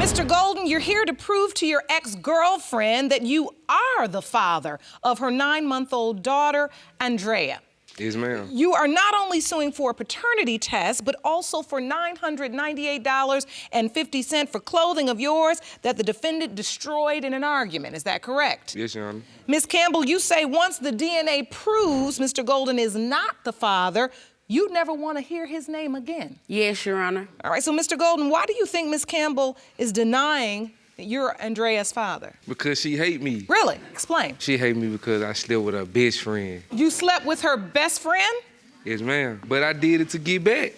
Mr. Golden, you're here to prove to your ex-girlfriend that you are the father of her 9-month-old daughter, Andrea. Yes, ma'am. You are not only suing for a paternity test, but also for $998.50 for clothing of yours that the defendant destroyed in an argument. Is that correct? Yes, Your Honor. Ms. Campbell, you say once the DNA proves Mr. Golden is not the father, you'd never want to hear his name again. Yes, Your Honor. All right, so Mr. Golden, why do you think Ms. Campbell is denying that you're Andrea's father? Because she hate me. Really? Explain. She hate me because I slept with her best friend. You slept with her best friend? Yes, ma'am. But I did it to get back.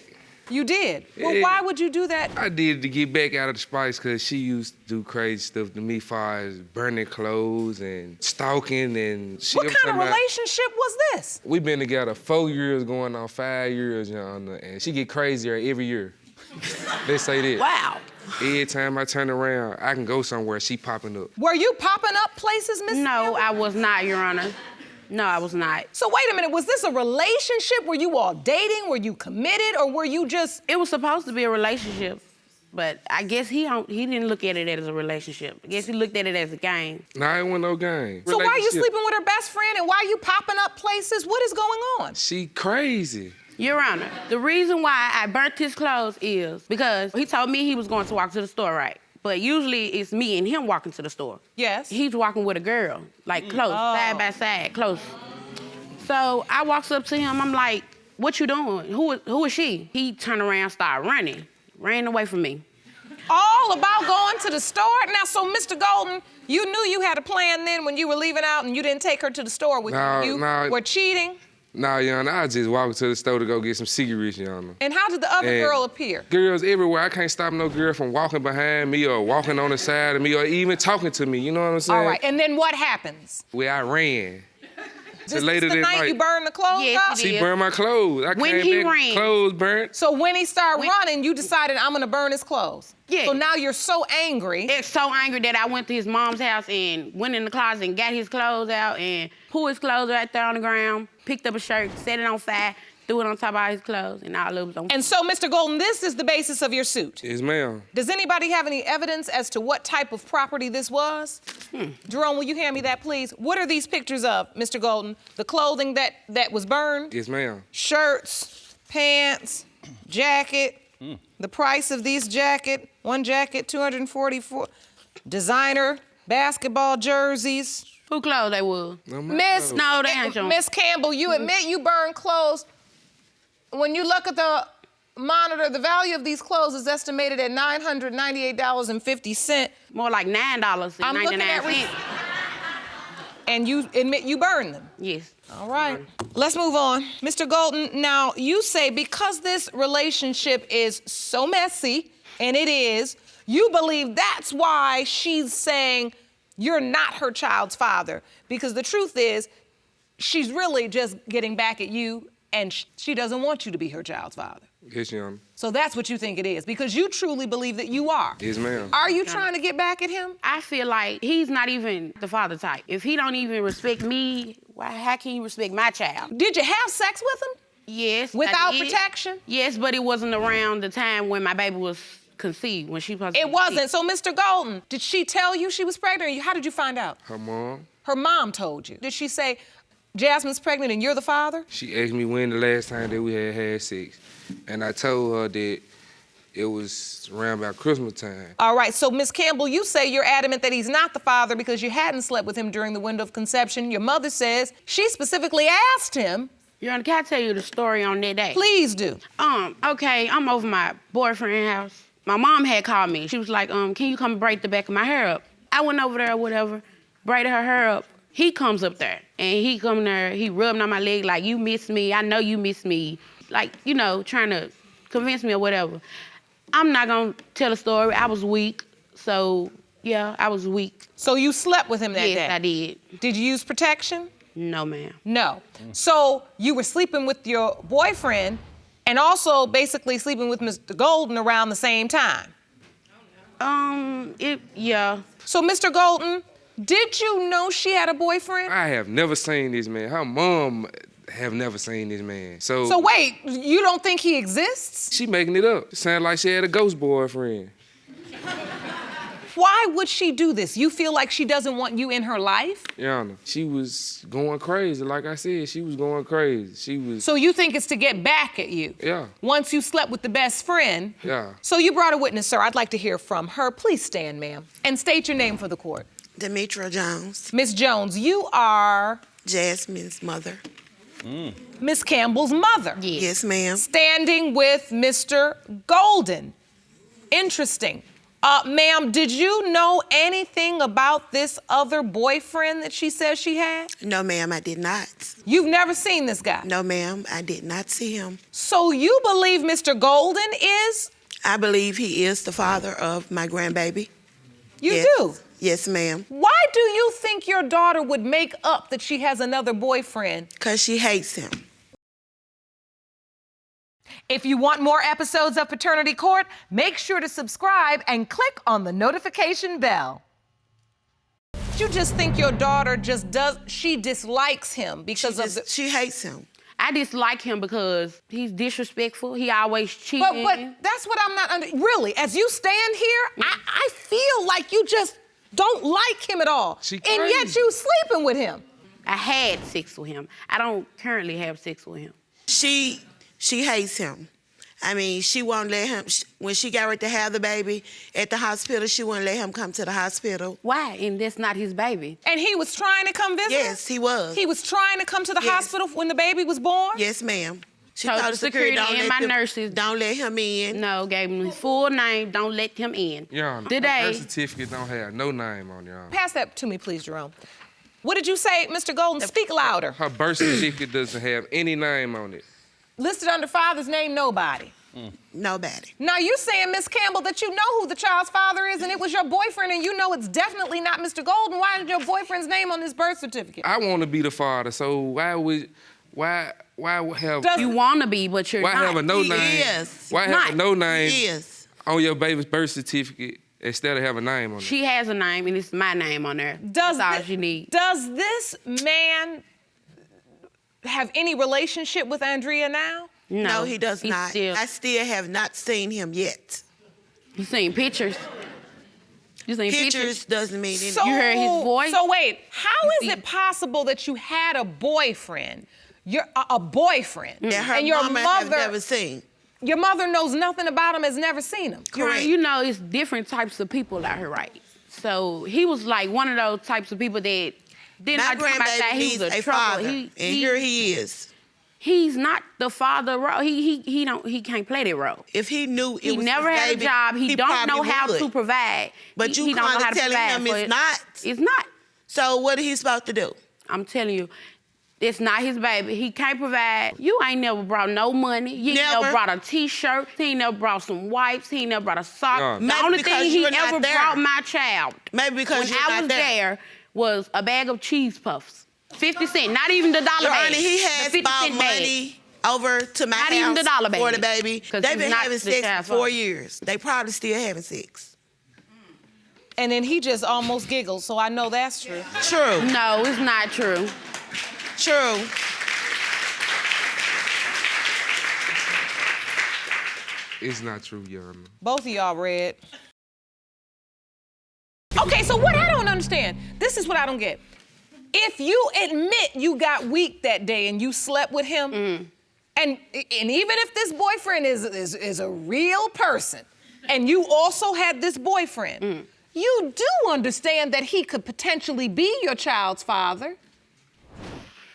You did? Yeah. Well, why would you do that? I did it to get back out of the spice because she used to do crazy stuff to me, far as burning clothes and stalking and shit. What kind of relationship was this? We've been together 4 years, going on 5 years, Your Honor, and she get crazier every year. Let's say this. Wow. Every time I turn around, I can go somewhere, she popping up. Were you popping up places, Miss No, Campbell? I was not, Your Honor. No, I was not. So wait a minute, was this a relationship? Were you all dating? Were you committed? Or were you just... It was supposed to be a relationship, but I guess he didn't look at it as a relationship. I guess he looked at it as a game. Nah, it wasn't no game. So why are you sleeping with her best friend and why are you popping up places? What is going on? She crazy. Your Honor, the reason why I burnt his clothes is because he told me he was going to walk to the store, right? But usually it's me and him walking to the store. Yes. He's walking with a girl, like close, side by side, close. So I walks up to him, I'm like, what you doing? Who is she? He turned around, started running, ran away from me. All about going to the store? Now, so Mr. Golden, you knew you had a plan then when you were leaving out and you didn't take her to the store with you. You were cheating? Nah, Your Honor, I just walked to the store to go get some cigarettes, Your Honor. And how did the other girl appear? Girls everywhere. I can't stop no girl from walking behind me or walking on the side of me or even talking to me, you know what I'm saying? All right, and then what happens? Well, I ran. This is the night you burned the clothes up? She burned my clothes. I came back, clothes burnt. So when he started running, you decided, I'm gonna burn his clothes. Yeah. So now you're so angry. It's so angry that I went to his mom's house and went in the closet and got his clothes out and pulled his clothes right there on the ground, picked up a shirt, set it on fire, threw it on top of all his clothes, and all of it was on fire. And so, Mr. Golden, this is the basis of your suit? Yes, ma'am. Does anybody have any evidence as to what type of property this was? Jerome, will you hand me that, please? What are these pictures of, Mr. Golden? The clothing that was burned? Yes, ma'am. Shirts, pants, jacket. The price of these jacket, one jacket, $244. Designer basketball jerseys. Who clothes they was? No, Miss, No, they ain't your. Miss Campbell, you admit you burned clothes. When you look at the monitor, the value of these clothes is estimated at $998.50. More like $9.99. I'm looking at and you admit you burned them? Yes. All right, let's move on. Mr. Golden, now you say because this relationship is so messy, and it is, you believe that's why she's saying you're not her child's father. Because the truth is, she's really just getting back at you, and she doesn't want you to be her child's father. Yes, Your Honor. So that's what you think it is, because you truly believe that you are. Yes, ma'am. Are you trying to get back at him? I feel like he's not even the father type. If he don't even respect me, how can he respect my child? Did you have sex with him? Yes. Without protection? Yes, but it wasn't around the time when my baby was conceived, when she supposed to It wasn't. So, Mr. Golden, did she tell you she was pregnant? Or how did you find out? Her mom. Her mom told you. Did she say, Jasmine's pregnant and you're the father? She asked me when the last time that we had sex. And I told her that it was around about Christmas time. All right, so Miss Campbell, you say you're adamant that he's not the father because you hadn't slept with him during the window of conception. Your mother says she specifically asked him. Your Honor, can I tell you the story on that day? Please do. Okay, I'm over my boyfriend's house. My mom had called me. She was like, can you come braid the back of my hair up? I went over there or whatever, braided her hair up. He comes up there, and he come there, he rubbed on my leg like, you miss me, I know you miss me. Like, you know, trying to convince me or whatever. I'm not gonna tell a story. I was weak, so yeah, I was weak. So you slept with him that day? Yes, I did. Did you use protection? No, ma'am. No. So you were sleeping with your boyfriend and also basically sleeping with Mr. Golden around the same time? Yeah. So, Mr. Golden, did you know she had a boyfriend? I have never seen this man. Her mom have never seen this man. So wait, you don't think he exists? She making it up. It sounds like she had a ghost boyfriend. Why would she do this? You feel like she doesn't want you in her life? Your Honor, she was going crazy. Like I said, she was going crazy. She was. So you think it's to get back at you? Yeah. Once you slept with the best friend? Yeah. So you brought a witness, sir. I'd like to hear from her. Please stand, ma'am, and state your name for the court. Demetra Jones, Miss Jones, you are Jasmine's mother. Miss Campbell's mother. Yes, ma'am. Standing with Mr. Golden. Interesting. Ma'am, did you know anything about this other boyfriend that she says she had? No, ma'am, I did not. You've never seen this guy? No, ma'am, I did not see him. So you believe Mr. Golden is? I believe he is the father of my grandbaby. You Yes. do? Yes, ma'am. Why do you think your daughter would make up that she has another boyfriend? Because she hates him. If you want more episodes of Paternity Court, make sure to subscribe and click on the notification bell. You just think your daughter she dislikes him because She hates him. I dislike him because he's disrespectful. He always cheating. But that's what I'm not really. As you stand here, I feel like you just don't like him at all. She and yet crazy. you sleeping with him. I had sex with him. I don't currently have sex with him. She hates him. I mean, she won't let him, when she got ready to have the baby at the hospital, she wouldn't let him come to the hospital. Why? And that's not his baby. And he was trying to come visit her? Yes, he was. He was trying to come to the Yes. hospital when the baby was born? Yes, ma'am. She Told told the security, and my nurses. don't let him in. No, gave him his full name. Don't let him in. Your Honor, her Today, birth certificate don't have no name on it, Your Honor. Pass that to me, please, Jerome. What did you say, Mr. Golden? Speak louder. Her birth certificate doesn't have any name on it. Listed under father's name, nobody. Nobody. Now you saying, Miss Campbell, that you know who the child's father is and it was your boyfriend and you know it's definitely not Mr. Golden. Why is your boyfriend's name on his birth certificate? I want to be the father, so why have Does- you want to be, but you're why not. have a no He name? is. Why Not. have a no name Yes. on your baby's birth certificate instead of have a name on it? She has a name, and it's my name on there. Does That's all thi- she needs. Does this man have any relationship with Andrea now? No, he does he's not. Still, I still have not seen him yet. you seen pictures. You seen Pictures doesn't mean anything. So, You heard his voice? So wait, how is see- it possible that you had a boyfriend? You're a boyfriend, that her and your mama have mother, never seen. your mother knows nothing about him, has never seen him. Correct. You know, it's different types of people out here, right? So he was like one of those types of people that didn't My like to come outside. grandbaby He needs was a trouble. father, and here he is. He's not the father role. He can't play that role. If he knew it He was never his had baby, a job. He don't know probably how would. to provide. But you he don't know kinda how to telling provide him for it's it. not. It's not. So what is he supposed to do? I'm telling you, it's not his baby. He can't provide. You ain't never brought no money. You ain't never Never. brought a T-shirt. He ain't never brought some wipes. He ain't never brought a sock. Yeah. The Maybe only because thing he you're not ever there. brought my child Maybe because when you're I not was there. was a bag of cheese puffs. 50 cents, not even the dollar Your bag. Honor, he The has 50 bought cent bag. money over to my Not house even the dollar for the baby, baby. 'cause They've he's been not having the sex child for 4 father. years. They probably still having sex. And then he just almost giggled, so I know that's true. True. No, it's not true. True. It's not true, Your Honor. Both of y'all read. Okay, so what I don't understand, this is what I don't get. If you admit you got weak that day and you slept with him, and even if this boyfriend is a real person, and you also had this boyfriend, you do understand that he could potentially be your child's father.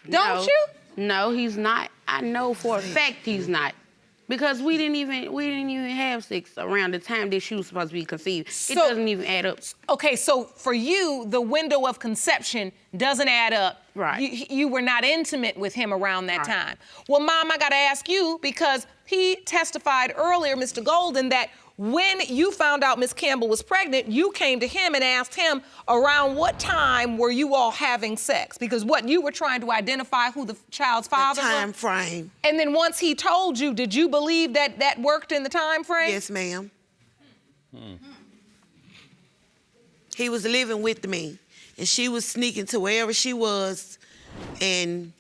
Don't No. you? No, he's not. I know for a fact he's not. Because we didn't even have sex around the time that she was supposed to be conceived. It So- doesn't even add up. Okay, so for you, the window of conception doesn't add up. Right. You were not intimate with him around that Right. time. Well, Mom, I gotta ask you, because he testified earlier, Mr. Golden, that when you found out Miss Campbell was pregnant, you came to him and asked him around what time were you all having sex? Because what, you were trying to identify who the child's The father time was? frame. And then once he told you, did you believe that that worked in the time frame? Yes, ma'am. He was living with me, and she was sneaking to wherever she was, and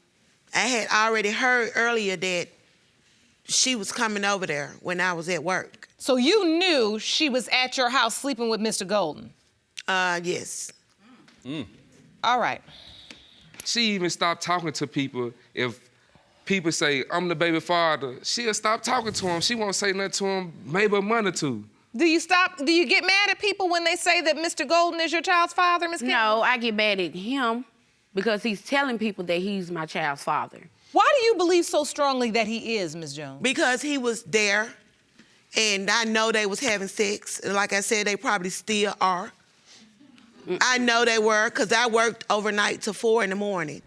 I had already heard earlier that she was coming over there when I was at work. So you knew she was at your house sleeping with Mr. Golden? Yes. All right. She even stopped talking to people. If people say, I'm the baby father, she'll stop talking to him. She won't say nothing to him, maybe a month or two. Do you get mad at people when they say that Mr. Golden is your child's father, Ms. Campbell? No, I get mad at him because he's telling people that he's my child's father. Why do you believe so strongly that he is, Ms. Jones? Because he was there, and I know they was having sex. Like I said, they probably still are. I know they were, because I worked overnight till 4 in the morning.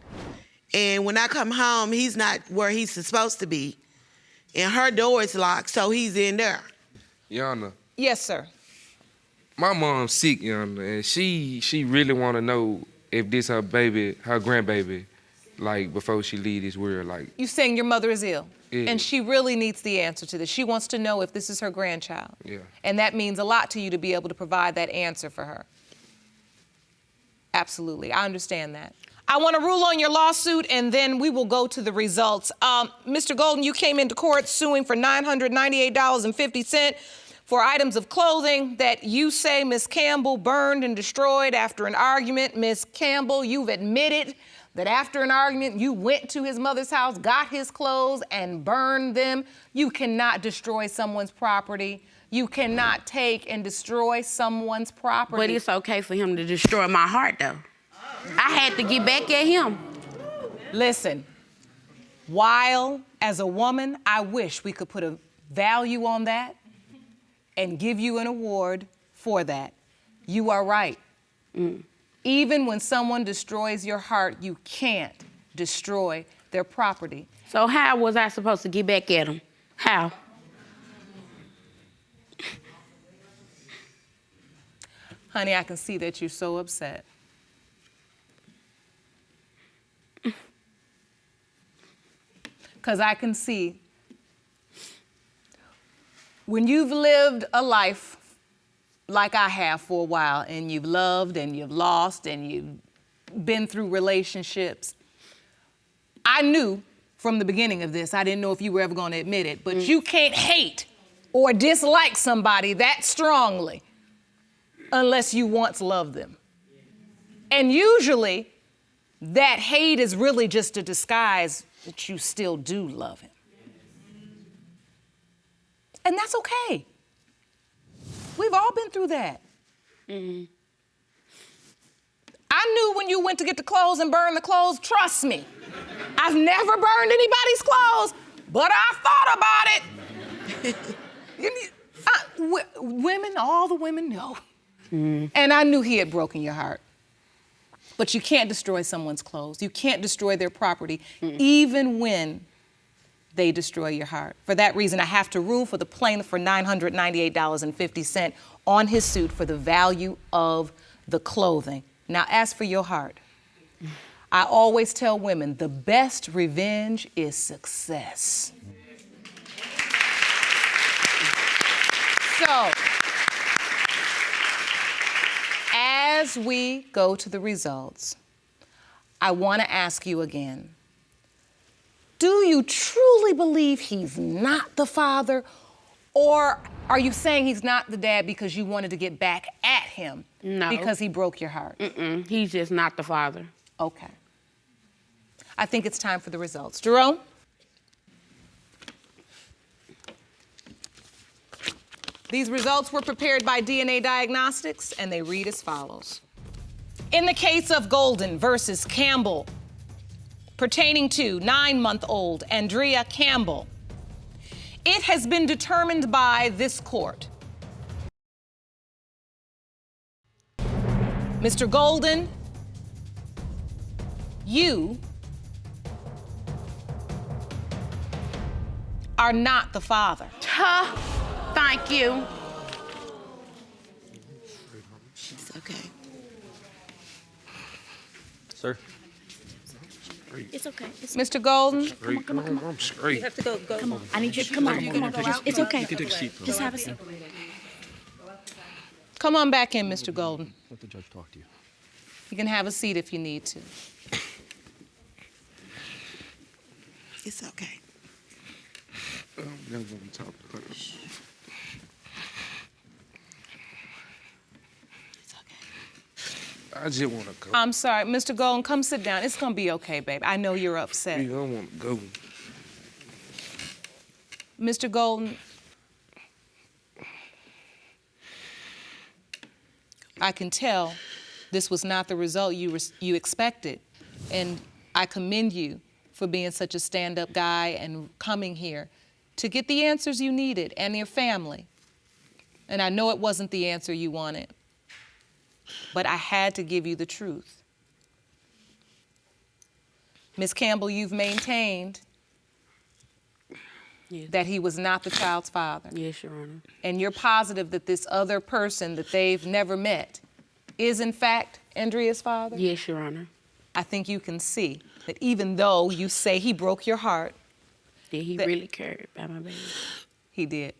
And when I come home, he's not where he's supposed to be. And her door is locked, so he's in there. Yana, Yes, sir. my mom's sick, Yana, and she really want to know if this her baby, her grandbaby, like, before she leave this world, like. You saying your mother is ill? Yeah. And she really needs the answer to this. She wants to know if this is her grandchild. Yeah. And that means a lot to you to be able to provide that answer for her. Absolutely, I understand that. I want to rule on your lawsuit, and then we will go to the results. Mr. Golden, you came into court suing for $998.50 for items of clothing that you say Ms. Campbell burned and destroyed after an argument. Ms. Campbell, you've admitted that after an argument, you went to his mother's house, got his clothes, and burned them. You cannot destroy someone's property. You cannot take and destroy someone's property. But it's okay for him to destroy my heart, though. I had to get back at him. Listen, while as a woman, I wish we could put a value on that and give you an award for that. You are right. Even when someone destroys your heart, you can't destroy their property. So how was I supposed to get back at him? How? Honey, I can see that you're so upset. Because I can see when you've lived a life like I have for a while, and you've loved and you've lost and you've been through relationships, I knew from the beginning of this, I didn't know if you were ever going to admit it, but you can't hate or dislike somebody that strongly unless you once loved them. And usually, that hate is really just a disguise that you still do love him. And that's okay. We've all been through that. I knew when you went to get the clothes and burn the clothes, trust me, I've never burned anybody's clothes, but I thought about it. Women, all the women know. And I knew he had broken your heart. But you can't destroy someone's clothes. You can't destroy their property, even when they destroy your heart. For that reason, I have to rule for the plaintiff for $998.50 on his suit for the value of the clothing. Now, as for your heart, I always tell women the best revenge is success. So, as we go to the results, I want to ask you again, do you truly believe he's not the father, or are you saying he's not the dad because you wanted to get back at him? No. Because he broke your heart? He's just not the father. Okay. I think it's time for the results. Jerome? These results were prepared by DNA Diagnostics, and they read as follows. In the case of Golden versus Campbell, pertaining to 9-month-old Andrea Campbell, it has been determined by this court. Mr. Golden, you are not the father. Thank you. It's okay. Sir? It's okay. Mr. Golden, Come on. I'm straight. You have to go. Come on. I need you to come on. It's okay. You can take a seat, bro. Just have a seat. come on back in, Mr. Golden. Let the judge talk to you. You can have a seat if you need to. It's okay. I'm never gonna talk to her. It's okay. I just want to go. I'm sorry, Mr. Golden, come sit down. It's gonna be okay, babe. I know you're upset. I don't want to go. Mr. Golden, I can tell this was not the result you expected, and I commend you for being such a stand-up guy and coming here to get the answers you needed and your family. And I know it wasn't the answer you wanted, but I had to give you the truth. Ms. Campbell, you've maintained that he was not the child's father. Yes, Your Honor. And you're positive that this other person that they've never met is, in fact, Andrea's father? Yes, Your Honor. I think you can see that even though you say he broke your heart, Did he really care about my baby? he did.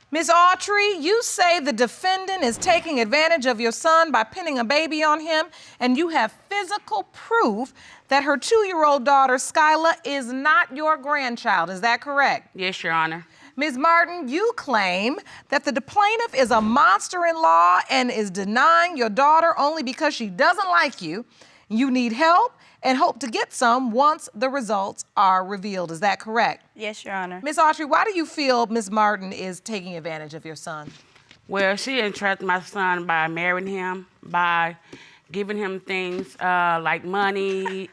Ms. Autry, you say the defendant is taking advantage of your son by pinning a baby on him, and you have physical proof that her 2-year-old daughter, Skyla, is not your grandchild. Is that correct? Yes, Your Honor. Ms. Martin, you claim that the plaintiff is a monster-in-law and is denying your daughter only because she doesn't like you. You need help and hope to get some once the results are revealed. Is that correct? Yes, Your Honor. Ms. Autry, why do you feel Ms. Martin is taking advantage of your son? Well, she entrapped my son by marrying him, by giving him things like money,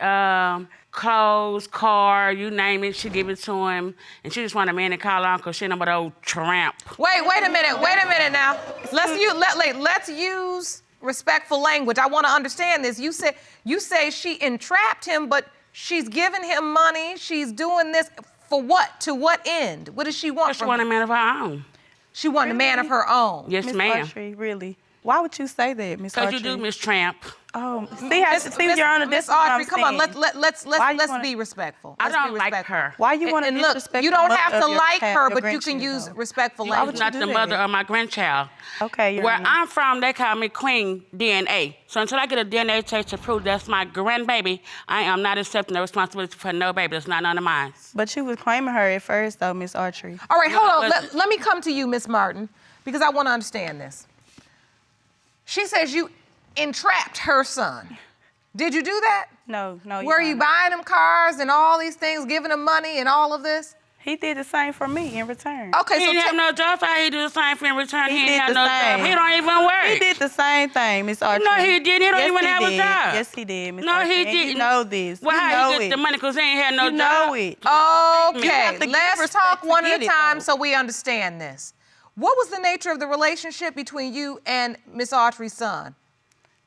clothes, car, you name it, she give it to him. And she just want a man to call on because she ain't no but old tramp. Wait a minute now. Let's use respectful language. I want to understand this. You say she entrapped him, but she's giving him money. She's doing this for what? To what end? What does she want She from want a him? man of her own. She wants a man of her own. Yes, Miss ma'am. Autry, really? Why would you say that, Miss Autry? Because you do, Miss Tramp. Oh, Your Honor, Miss this is what I'm Autry, come on, saying. let's be respectful. I Let's be don't like respectful. her. Why you want to And look, disrespect you don't the have mother to of like her, your but you can grandchild, use though? respectful Why would language. you Not do the that? mother of my grandchild. Okay, Your Where Honor. I'm from, they call me Queen DNA. So until I get a DNA test to prove that's my grandbaby, I am not accepting the responsibility for no baby. That's not none of mine. But you was claiming her at first, though, Miss Autry. All right, hold on. but- Let me come to you, Miss Martin, because I want to understand this. She says you entrapped her son. Did you do that? No, Your Were you Honor. buying him cars and all these things, giving him money and all of this? He did the same for me in return. Okay, He so didn't have no job. How he do the same for in return? He He did ain't have the no same. job. He don't even work. He did the same thing, Miss Autry. No, he didn't. He don't Yes, even he have a did. job. Yes, he did, Miss No, Autry. he And didn't. You know this. Well, you how know he get it. the money? Because he ain't had no You job. know it. okay, have to give let's respect talk to one get at a it, time though. so we understand this. What was the nature of the relationship between you and Miss Autry's son?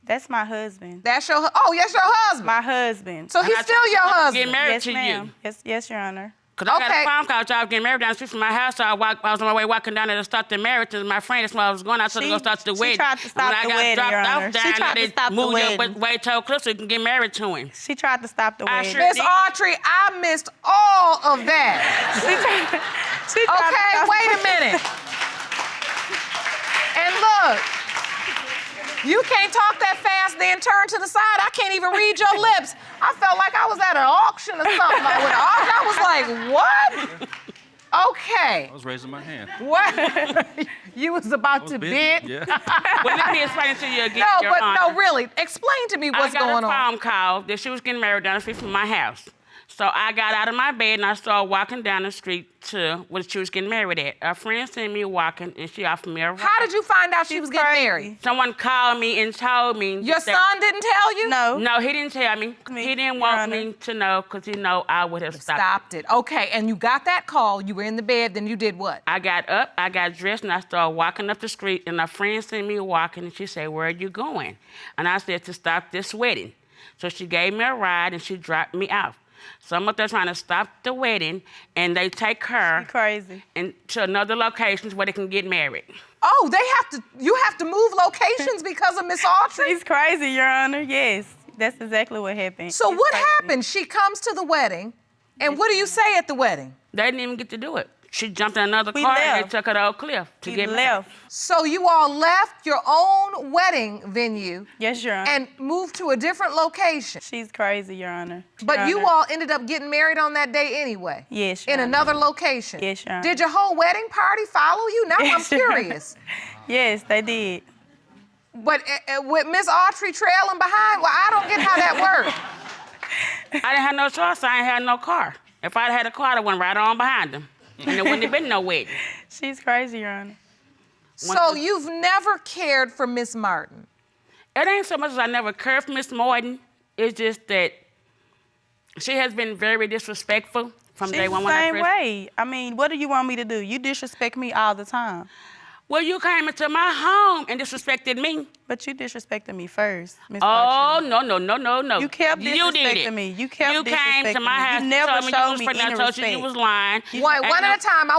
That's my husband. That's your husband. My husband. So he's I still tried your to Get husband. married Yes, to ma'am. you. Yes, Your Honor. Because I got Okay. a phone call job getting married down the street from my house. So I was on my way walking down there to start the marriage to my friend. That's where I was going. I told her to go start the she wedding. tried to stop when I the got wedding, dropped Your off Honor. down She there, tried to they stop the moved your wedding. way to Cliff so you can get married to him. She tried to stop the I wedding. sure Miss did. Autry, I missed all of that. She tried to Okay, stop wait a minute. And look, you can't talk that fast, then turn to the side. I can't even read your lips. I felt like I was at an auction or something. Like, with an auction, I was like, what? Okay. I was raising my hand. What? You was about to Busy, bid? Yeah. Well, let me explain it to you again, No, Your but Honor. no, really. Explain to me what's I got going a on. phone call that she was getting married down the street from my house. So I got out of my bed and I started walking down the street to where she was getting married at. A friend seen me walking and she offered me a ride. How did you find out she was getting crazy. married? Someone called me and told me. Your that- son didn't tell you? No. No, he didn't tell me. Me, He didn't Your want Honor. me to know because he know I would have stopped. Stopped it. Okay, and you got that call. You were in the bed, then you did what? I got up, I got dressed, and I started walking up the street, and a friend seen me walking, and she said, "Where are you going?" And I said, "To stop this wedding." So she gave me a ride, and she dropped me off. So I'm up there trying to stop the wedding, and they take her You crazy. and to another locations where they can get married. Oh, you have to move locations because of Miss Autry? She's crazy, Your Honor. Yes, that's exactly what happened. So She's what crazy. happened? She comes to the wedding, and what do you say at the wedding? They didn't even get to do it. She jumped in another We car and left. they took her to Oak Cliff to He get left. married. So you all left your own wedding venue Yes, Your Honor. and moved to a different location. She's crazy, Your Honor. But Your you Honor. all ended up getting married on that day anyway. Yes, Your In Honor. another location. Yes, Your Honor. Did your whole wedding party follow you? Now I'm Yes, Your Honor. curious. Yes, they did. But with Miss Autry trailing behind, well, I don't get how that works. I didn't have no choice. I ain't had no car. If I'd had a car, I went right on behind them. And there wouldn't have been no wedding. She's crazy, Your Honor. So you've never cared for Miss Martin? It ain't so much as I never cared for Miss Martin. It's just that she has been very disrespectful from day one. She's the same way. I mean, what do you want me to do? You disrespect me all the time. Well, you came into my home and disrespected me. But you disrespected me first, Miss Oh, Autry. no. You kept disrespecting me. You kept You came to disrespecting my me. house. You never told me you showed was me pregnant. any I told you respect. you was lying. One at a time. I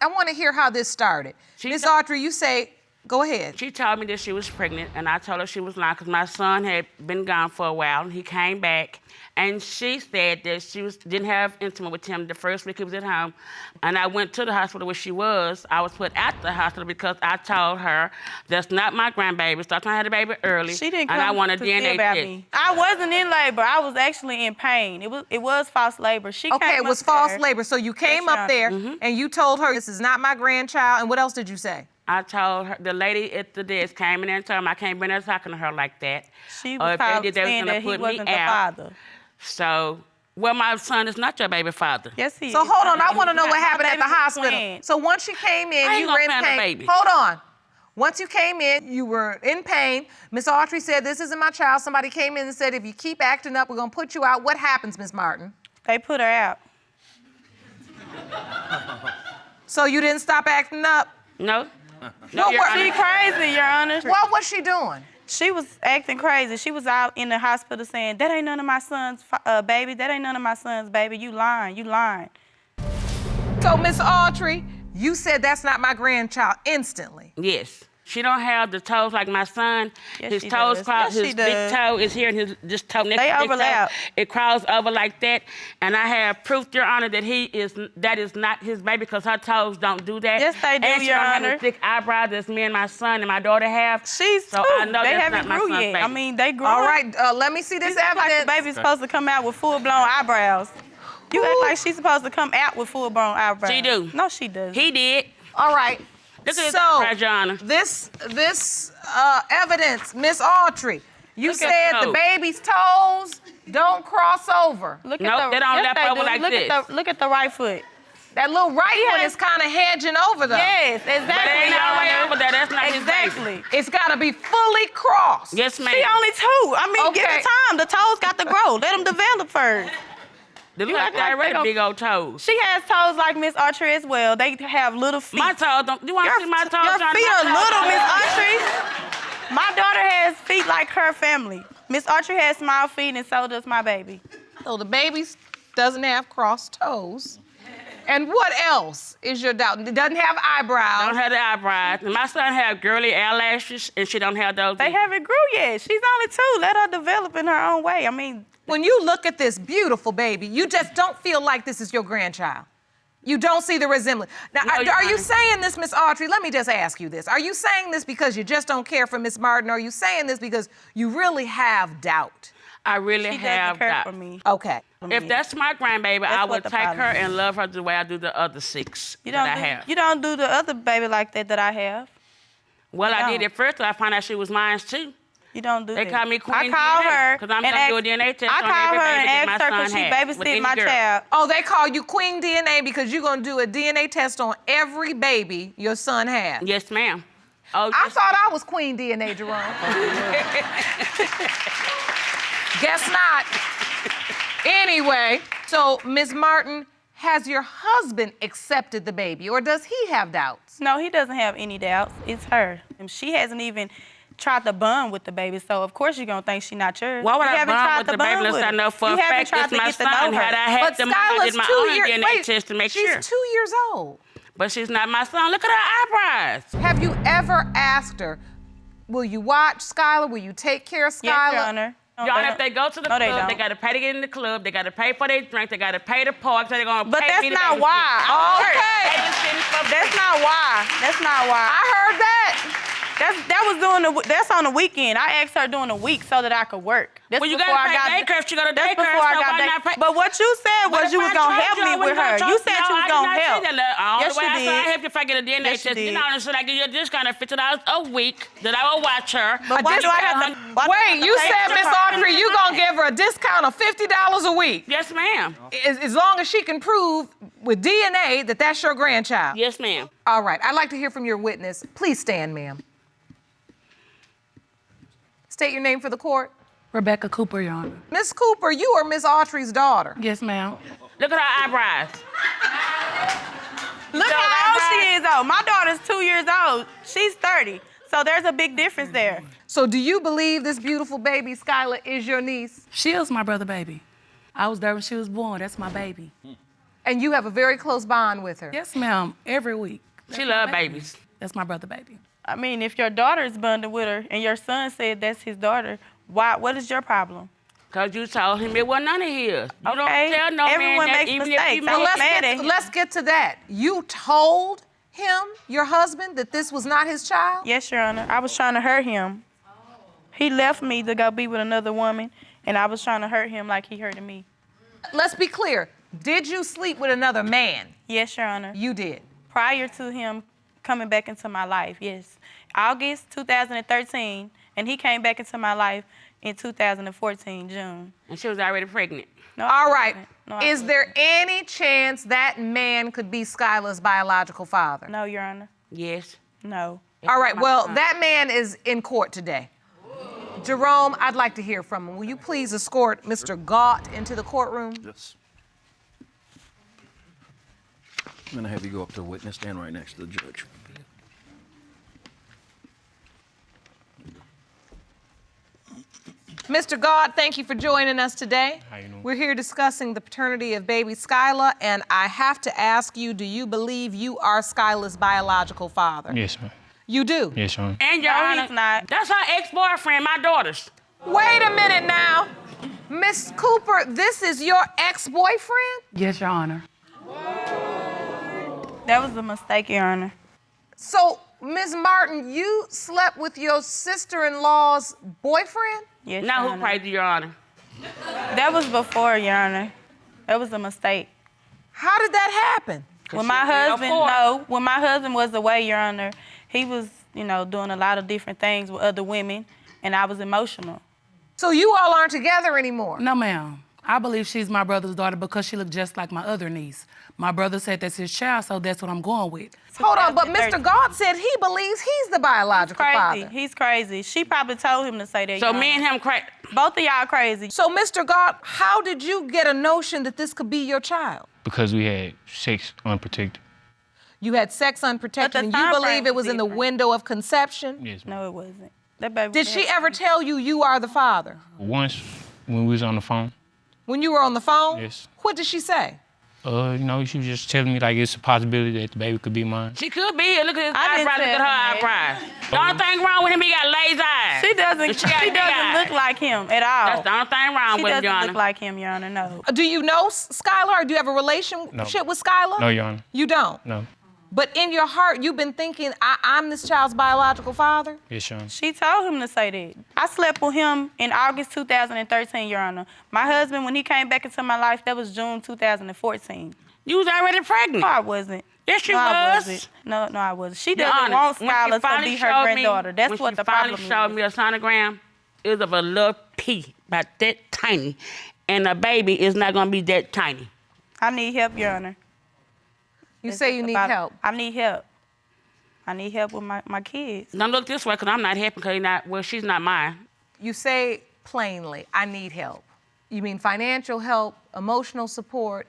want to hear how this started. Miss Autry, you say, go ahead. She told me that she was pregnant, and I told her she was lying because my son had been gone for a while. He came back, and she said that she didn't have intimate with him the first week he was at home. And I went to the hospital where she was. I was put at the hospital because I told her that's not my grandbaby. So I had a baby early. She didn't and I come want a to DNA see about test. me. I wasn't in labor. I was actually in pain. It was false labor. She Okay, came it was up there. false labor. So you came Yes, up there and you told her this is not my grandchild. And what else did you say? I told her, the lady at the desk came in there and told me I can't be there talking to her like that. She Or was if they called did, they was saying gonna that he put me wasn't the out. father. So, well, my son is not your baby father. Yes, he is. So hold on, I want to know what My happened at the baby was hospital. twin. So once you came in, I ain't you gonna were in plan a pain. baby. Hold on. Once you came in, you were in pain. Miss Autry said, this isn't my child. Somebody came in and said, if you keep acting up, we're going to put you out. What happens, Miss Martin? They put her out. So you didn't stop acting up? No? No, Your what- Honor. She crazy, Your Honor. What was she doing? She was acting crazy. She was out in the hospital saying, that ain't none of my son's baby. That ain't none of my son's baby. You lying. You lying. So, Miss Autry, you said that's not my grandchild instantly. Yes. She don't have the toes like my son. Yes, His she toes does. cross. Yes, she His big does. toe is here, and his this toe next They to his big toe, overlap. it crawls over like that. And I have proof, Your Honor, that that is not his baby because her toes don't do that. Yes, they do, and she Your don't have Honor. the thick eyebrows that me and my son and my daughter have. She's so two. I know They that's haven't not my grew son's yet. baby. I mean, they grew. All right, let me see this It's not like the evidence. baby's supposed to come out with full-blown eyebrows. You act like she's supposed to come out with full-blown eyebrows. She do. No, she doesn't. He did. All right. Look at his So, eyebrows, Your Honor. this evidence, Miss Autry, you Look at said the the toes. baby's toes don't cross over. Look Nope, at the, they don't yes, lap they over do. like look this. Look at the right foot. That little right one has- is kind of hedging over though. Yes, exactly. But it ain't Your all the way Honor. over there. That's not his baby. Exactly. It's got to be fully crossed. Yes, ma'am. She only two. I mean, give Okay. her time. The toes got to grow. Let them develop first. They You look act like like they already they big old toes. She has toes like Miss Autry as well. They have little feet. My toes don't. You want to see my toes? Your Your Honor? feet My are toes little, don't- Miss Autry. My daughter has feet like her family. Miss Autry has small feet, and so does my baby. So the baby doesn't have crossed toes. And what else is your doubt? It doesn't have eyebrows. Don't have the eyebrows. And my son have girly eyelashes, and she don't have those. They either. haven't grew yet. She's only two. Let her develop in her own way. I mean, When you look at this beautiful baby, you just don't feel like this is your grandchild. You don't see the resemblance. Now, No, are Your you Honor. saying this, Miss Autry? Let me just ask you this. Are you saying this because you just don't care for Miss Martin, or are you saying this because you really have doubt? I really she have doesn't care that. for me. Okay. If that's my grandbaby, I That's would what the take her problem is. and love her the way I do the other six You that don't I do, have. you don't do the other baby like that I have. Well, you I did don't. it first, till I found out she was mine too. You don't do They that. call me Queen I call DNA, her 'cause I'm and gonna do a ask- DNA test I on call every her baby and that ask my her because son she had, with babysit any my girl. child. Oh, they call you Queen DNA because you're going to do a DNA test on every baby your son has. Yes, ma'am. Oh, I yes. thought I was Queen DNA, Jerome. Guess not. Anyway, so Miss Martin, has your husband accepted the baby, or does he have doubts? No, he doesn't have any doubts. It's her. And she hasn't even tried to bond with the baby, so of course you're gonna think she's not yours. Why would You I haven't bond tried with to the baby bond unless with I her. know for You a haven't fact tried it's to my get to know son? her. Had I had But them, I did Skylar's my 2 own years. DNA Wait, test to make she's sure. 2 years old. But she's not my son. Look at her eyebrows. Have you ever asked her, will you watch Skylar? Will you take care of Skylar? Yes, Your Honor. Your Honor, if they go to the No, they club, they don't. got to pay to get in the club. They got to pay for their drink. They got to pay to park. So they're going to But pay that's me to not babysit. why. Okay. They just send it for That's not why. That's not why. I heard that. That's on the weekend. I asked her during the week so that I could work. That's Well, you before gotta I got pay daycare if she go to that's daycare, before I so got why day- not pay- But what you said was you was gonna help me with her. You said you was gonna help. Yes, you I did. help you if I get a DNA Yes, you test. did. You know, so I give you a discount of $50 a week that I will watch her. But why do I have to? why do I have Wait, to you pay said, for Miss her? Autry, you gonna give her a discount of $50 a week, Yes, ma'am. as long as she can prove with DNA that that's your grandchild. Yes, ma'am. All right, I'd like to hear from your witness. Please stand, ma'am. State your name for the court. Rebecca Cooper, Your Honor. Miss Cooper, you are Miss Autry's daughter. Yes, ma'am. Look at her eyebrows. Look how old she is, though. My daughter's 2 years old. She's 30. So there's a big difference there. So do you believe this beautiful baby, Skylar, is your niece? She is my brother baby. I was there when she was born. That's my baby. And you have a very close bond with her? Yes, ma'am. Every week. She love babies. That's my brother baby. I mean, if your daughter's bonded with her and your son said that's his daughter, what is your problem? Because you told him it wasn't none of his. You don't Okay. tell no Everyone man that makes even mistakes. if he I made was mad at him. Let's get to that. You told him, your husband, that this was not his child? Yes, Your Honor. I was trying to hurt him. He left me to go be with another woman, and I was trying to hurt him like he hurted me. Let's be clear. Did you sleep with another man? Yes, Your Honor. You did. Prior to him coming back into my life, yes. August 2013, and he came back into my life in 2014, June. And she was already pregnant. No, All right. No, I Is wasn't. there any chance that man could be Skylar's biological father? No, Your Honor. Yes. No. All right, well, that man is in court today. Jerome, I'd like to hear from him. Will you please escort Mr. Gott into the courtroom? Yes. I'm gonna have you go up to the witness stand right next to the judge. Mr. Gott, thank you for joining us today. How you doing? We're here discussing the paternity of baby Skylar, and I have to ask you, do you believe you are Skylar's biological father? Yes, ma'am. You do? Yes, Your Honor. And Your No, Honor, he's not. that's her ex-boyfriend, my daughter's. Wait a minute now. Miss Cooper, this is your ex-boyfriend? Yes, Your Honor. That was a mistake, Your Honor. So, Ms. Martin, you slept with your sister-in-law's boyfriend? Yes, Now Your who Honor. crazy, Your Honor? That was before, Your Honor. That was a mistake. How did that happen? When my husband, when my husband was away, Your Honor, he was, doing a lot of different things with other women, and I was emotional. So you all aren't together anymore? No, ma'am. I believe she's my brother's daughter because she looked just like my other niece. My brother said that's his child, so that's what I'm going with. Hold on, but Mr. Gott said he believes he's the biological Crazy. father. He's crazy. She probably told him to say that. So Your me Honor. and him crazy. Both of y'all crazy. So, Mr. Gott, how did you get a notion that this could be your child? Because we had sex unprotected. You had sex unprotected, But the and you time believe frame it was was in the different. window of conception? Yes, ma'am. No, it wasn't. That baby. Did she ever tell you you are the father? Once, when we was on the phone, When you were on the phone? Yes. What did she say? she was just telling me like it's a possibility that the baby could be mine. She could be here. Look at his I didn't eyebrows. Look at tell her him that. eyebrows. The only thing wrong with him, he got lazy eyes. She doesn't. She got She big doesn't eyes. look like him at all. That's the only thing wrong She with him, doesn't Your look Honor. like him, Your Honor. No. Do you know Skylar, or do you have a relationship with Skylar? No, Your Honor. You don't? No. But in your heart, you've been thinking, I'm this child's biological father? Yes, Your Honor. She told him to say that. I slept with him in August 2013, Your Honor. My husband, when he came back into my life, that was June 2014. You was already pregnant. No, I wasn't. Yes, you No, I was. wasn't. No, I wasn't. She Your doesn't Honor, want when she Skylar to finally be her showed granddaughter. That's when what she the finally problem showed is. me a sonogram, it was of a little pea, about that tiny. And a baby is not going to be that tiny. I need help, Your Honor. You That's say just you need about- help. I need help. I need help with my kids. Don't look this way, because I'm not happy, because she's not mine. You say plainly, I need help. You mean financial help, emotional support,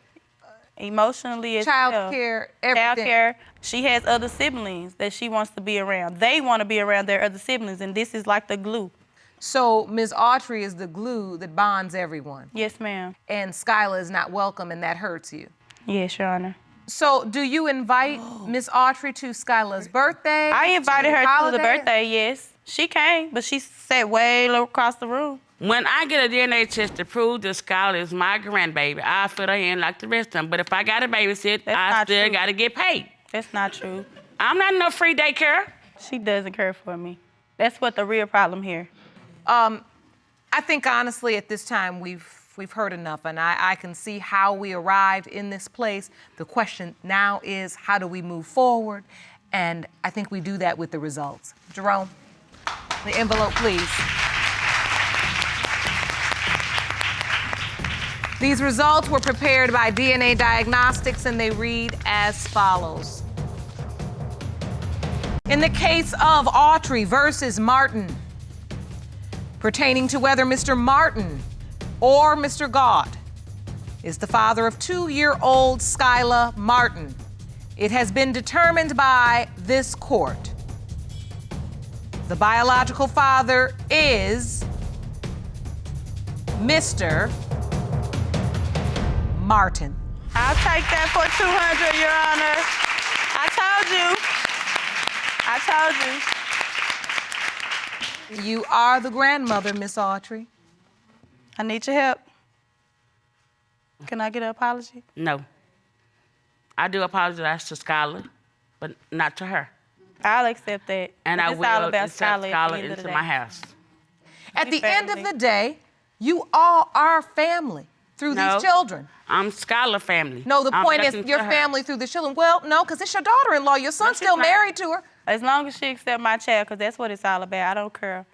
Emotionally as child well. care, everything? Child care. She has other siblings that she wants to be around. They want to be around their other siblings, and this is like the glue. So Ms. Autry is the glue that bonds everyone. Yes, ma'am. And Skylar is not welcome, and that hurts you. Yes, Your Honor. So do you invite Ms. Autry to Skylar's birthday? I invited her to the holiday? birthday, yes. She came, but she sat way across the room. When I get a DNA test to prove that Skylar is my grandbaby, I'll fit her in like the rest of them. But if I got to babysit, That's I not still true. got to get paid. That's not true. I'm not in no free daycare. She doesn't care for me. That's what the real problem here. I think honestly at this time we've heard enough, and I can see how we arrived in this place. The question now is, how do we move forward? And I think we do that with the results. Jerome, the envelope, please. These results were prepared by DNA Diagnostics, and they read as follows. In the case of Autry versus Martin, pertaining to whether Mr. Martin or Mr. God is the father of 2-year-old Skyla Martin, it has been determined by this court. The biological father is Mr. Martin. I'll take that for 200, Your Honor. I told you. You are the grandmother, Miss Autry. I need your help. Can I get an apology? No. I do apologize to Skylar, but not to her. I'll accept that. And But I it's will all about accept Skylar at the Skylar end of the into day. my house. At the end of family. the day, you all are family through No. these children. I'm Skylar family. No, the I'm point is blessing your to her. family through the children. Well, no, because it's your daughter-in-law. Your son's she's still not. married to her. As long as she accept my child, because that's what it's all about. I don't care